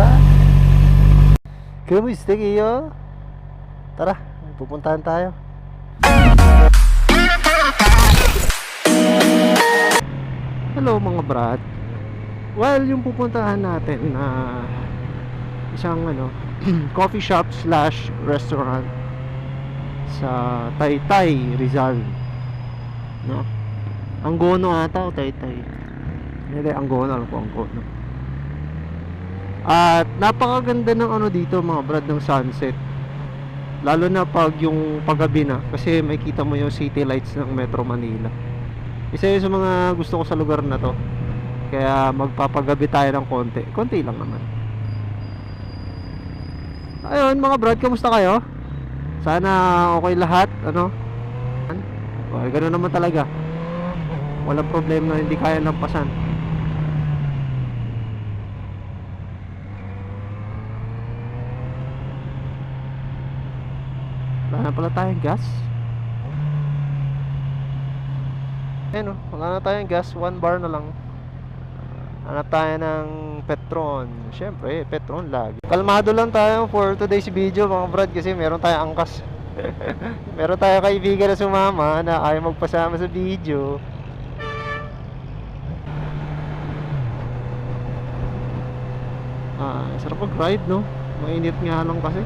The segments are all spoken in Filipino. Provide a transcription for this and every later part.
Brad. Kamusta kayo? Tara, pupuntahan tayo. Hello mga Brad. Well, yung pupuntahan natin na isang coffee shop slash restaurant sa Taytay, Rizal, no? Angono ata o Taytay? Hindi, Angono, alam ko Angono. At napakaganda ng dito mga Brad, ng sunset. Lalo na pag yung paggabi na, kasi makikita mo yung city lights ng Metro Manila. Isa yun sa mga gusto ko sa lugar na to. Kaya magpapagabi tayo ng konti. Konti lang naman. Ayun mga Brad, kamusta kayo? Sana okay lahat, well, ganoon naman talaga. Walang problema na hindi kaya lampasan. Wala na pala tayong gas. Wala na tayong gas, 1 bar na lang. Hanap tayo ng Petron. Siyempre, Petron lagi. Kalmado lang tayo for today's video mga Brad, kasi meron tayong angkas. Meron tayong kaibigan na sumama na ayaw magpasama sa video. Sarap mag-ride, no? Mainit nga lang kasi.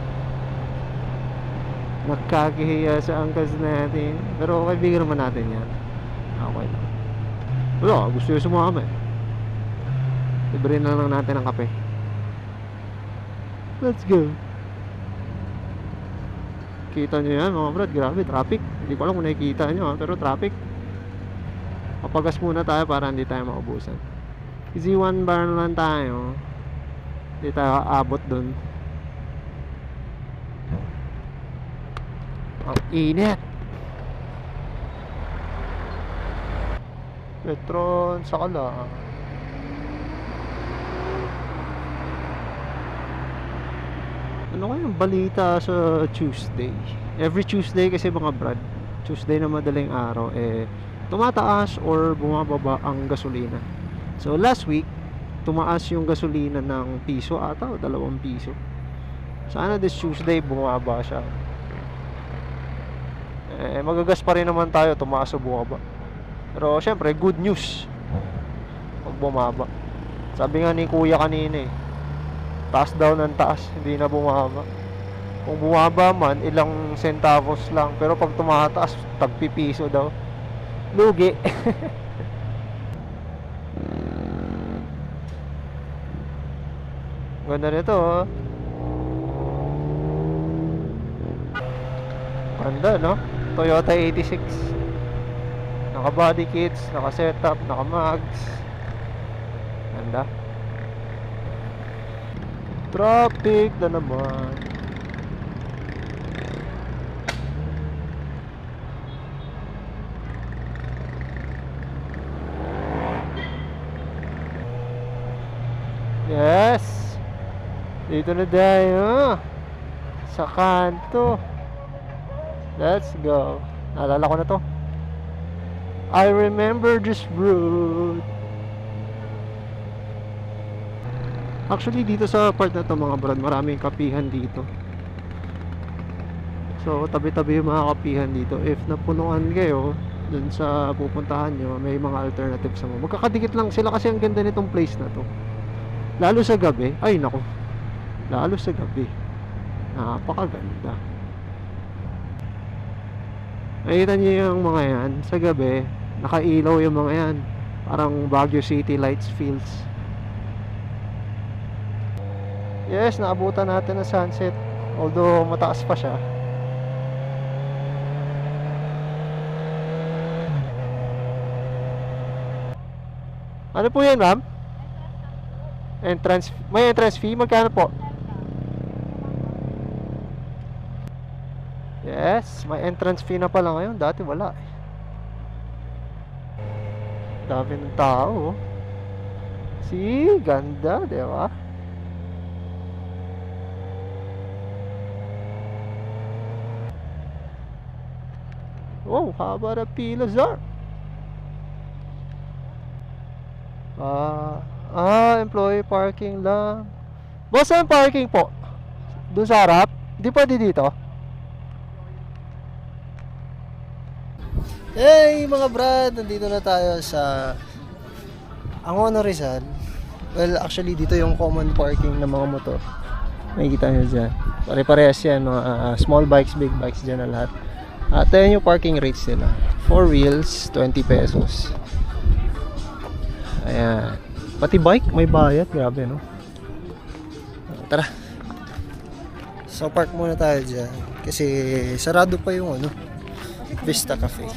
Nakakahiya sa angkas natin. Pero kaibigan naman natin yan. Okay lang. Wala, gusto nyo sumama eh. Libre na lang natin ang kape. Let's go. Kita nyo yan mga Brad, grabe, traffic. Hindi ko alam kung nakikita nyo pero traffic. Papagas muna tayo para hindi tayo maubusan. Easy 1 bar na lang tayo. Hindi tayo aabot dun. Ang init. Petron, saka lang. Ano kayang balita sa Tuesday? Every Tuesday kasi mga Brad, Tuesday na madaling araw, tumataas or bumababa ang gasolina. So last week, tumaas yung gasolina ng piso ata o 2 piso. Sana this Tuesday bumaba siya. Magagas pa rin naman tayo, tumaas o bumaba. Pero syempre, good news pag bumaba. Sabi nga ni kuya kanina taas daw ng taas, hindi na bumaba. Kung bumaba man, ilang centavos lang. Pero pag tumataas, tagpipiso daw. Lugi. Ganda nito, oh. Ganda, no? Toyota 86. Naka body kits, naka setup, naka mags. Ganda. Traffic na naman. Yes. Dito na tayo sa kanto. Let's go. Naalala ko na to. I remember this road. Actually dito sa part na to mga Brad, maraming kapihan dito. So tabi-tabi yung mga kapihan dito. If napunuan kayo dun sa pupuntahan nyo, may mga alternatives mo. Magkakadikit lang sila kasi ang ganda nitong place na to. Lalo sa gabi. Ay nako. Lalo sa gabi. Napakaganda. Nakita nyo yung mga yan sa gabi, nakailaw yung mga yan. Parang Baguio City lights feels. Yes, naabutan natin ang sunset. Although mataas pa siya. Ano po yan, ma'am? May entrance fee? Magkano po? Yes, may entrance fee na pala ngayon. Dati wala eh. Dami ng tao. See, ganda, di ba? Wow, haba na pila, sir. Employee parking lang. Boss, saan parking po? Doon sa harap? Di pwede dito? Hey mga brad, nandito na tayo sa Angono, Rizal. Well, actually dito yung common parking ng mga motor. Makikita nyo dyan. Pare-parehas yan, mga small bikes, big bikes dyan na lahat. At ayan yung parking rates nila. 4 wheels, 20 pesos. Ayan. Pati bike, may bayad. Grabe, no? Tara. So, park muna tayo dyan. Kasi sarado pa yung Vista Cafe.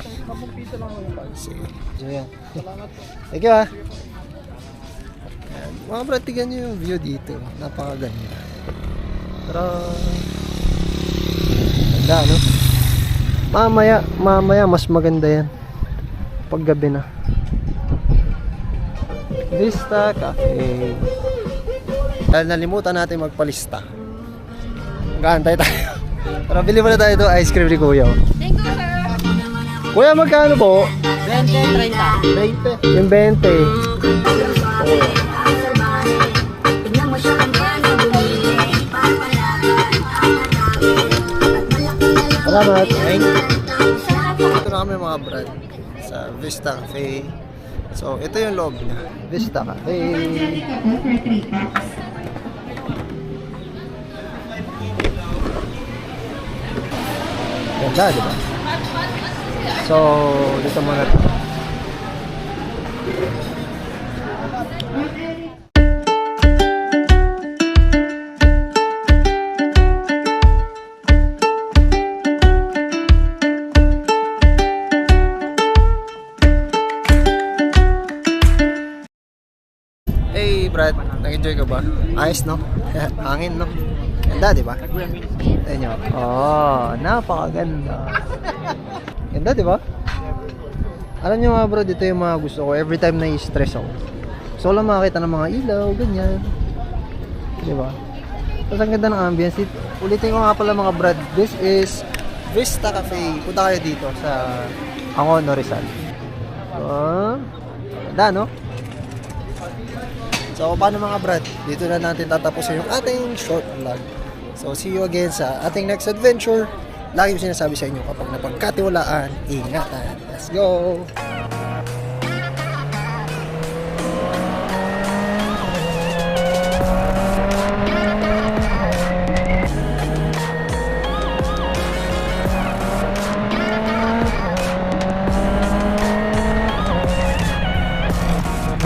Sige. So, yan. Thank you, ha. Ayan. Mga brad, tignan nyo yung view dito. Napakaganda. Pero ganda, no? Mamaya mas maganda yan pag gabi na. Vista Cafe. Dahil nalimutan natin magpalista, mag-aantay tayo. Pero bili muna tayo ito ice cream ni Kuya. Thank you, sir. Kuya, magkano po? 20, 30. 20. Yung 20. Salamat. Ito na kami mga brad sa Vista Cafe. So, ito yung loob niya. Vista Cafe. Ganda, diba? So, dito muna. Hey Brad, nag-enjoy ka ba? Ayos, no? Hangin, no? Ganda, di ba? Tignan nyo. Oh, napakaganda. Ganda, di ba? Alam nyo mga bro, dito yung mga gusto ko. Every time na-stress ako, gusto ko lang makakita ng mga ilaw, ganyan. Di ba? Tapos ang ganda ng ambience. Ulitin ko nga pala mga brad, this is Vista Cafe. Punta kayo dito sa Angono, Rizal. Ganda, no? So, paano mga brad? Dito na natin tatapusin yung ating short vlog. So, see you again sa ating next adventure. Lagi ko sinasabi sa inyo, kapag napagkatiwalaan, ingatan. Let's go!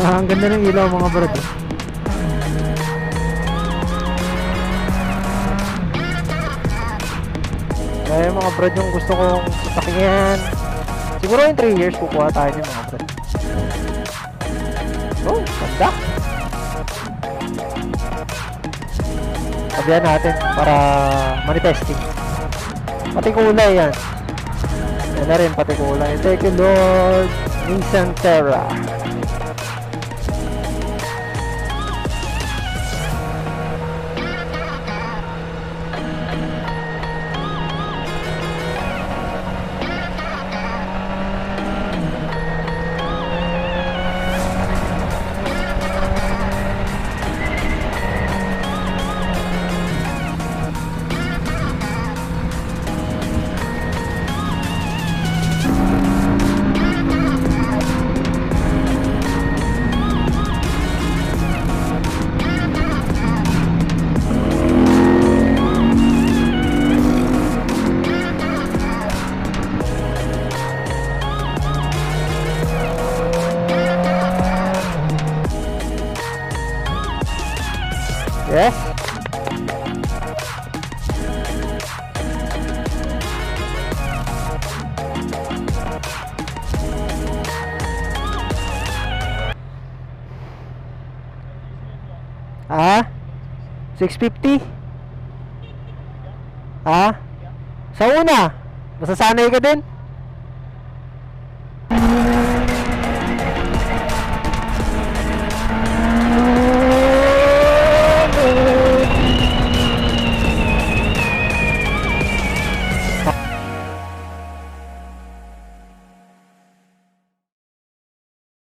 Ang ganda ng ilaw mga brad. Kaya mga brad yung gusto kong sasakyan. Siguro in 3 years kukuha tayo ng mga brad. Oh, ganda. Sabihan natin para manifesting. Pati kulay yan. Yan na rin pati kulay. Thank you Lord. Nissan Terra. Yes. Ah? 650? Ah? Sa una? Masasanay ka din?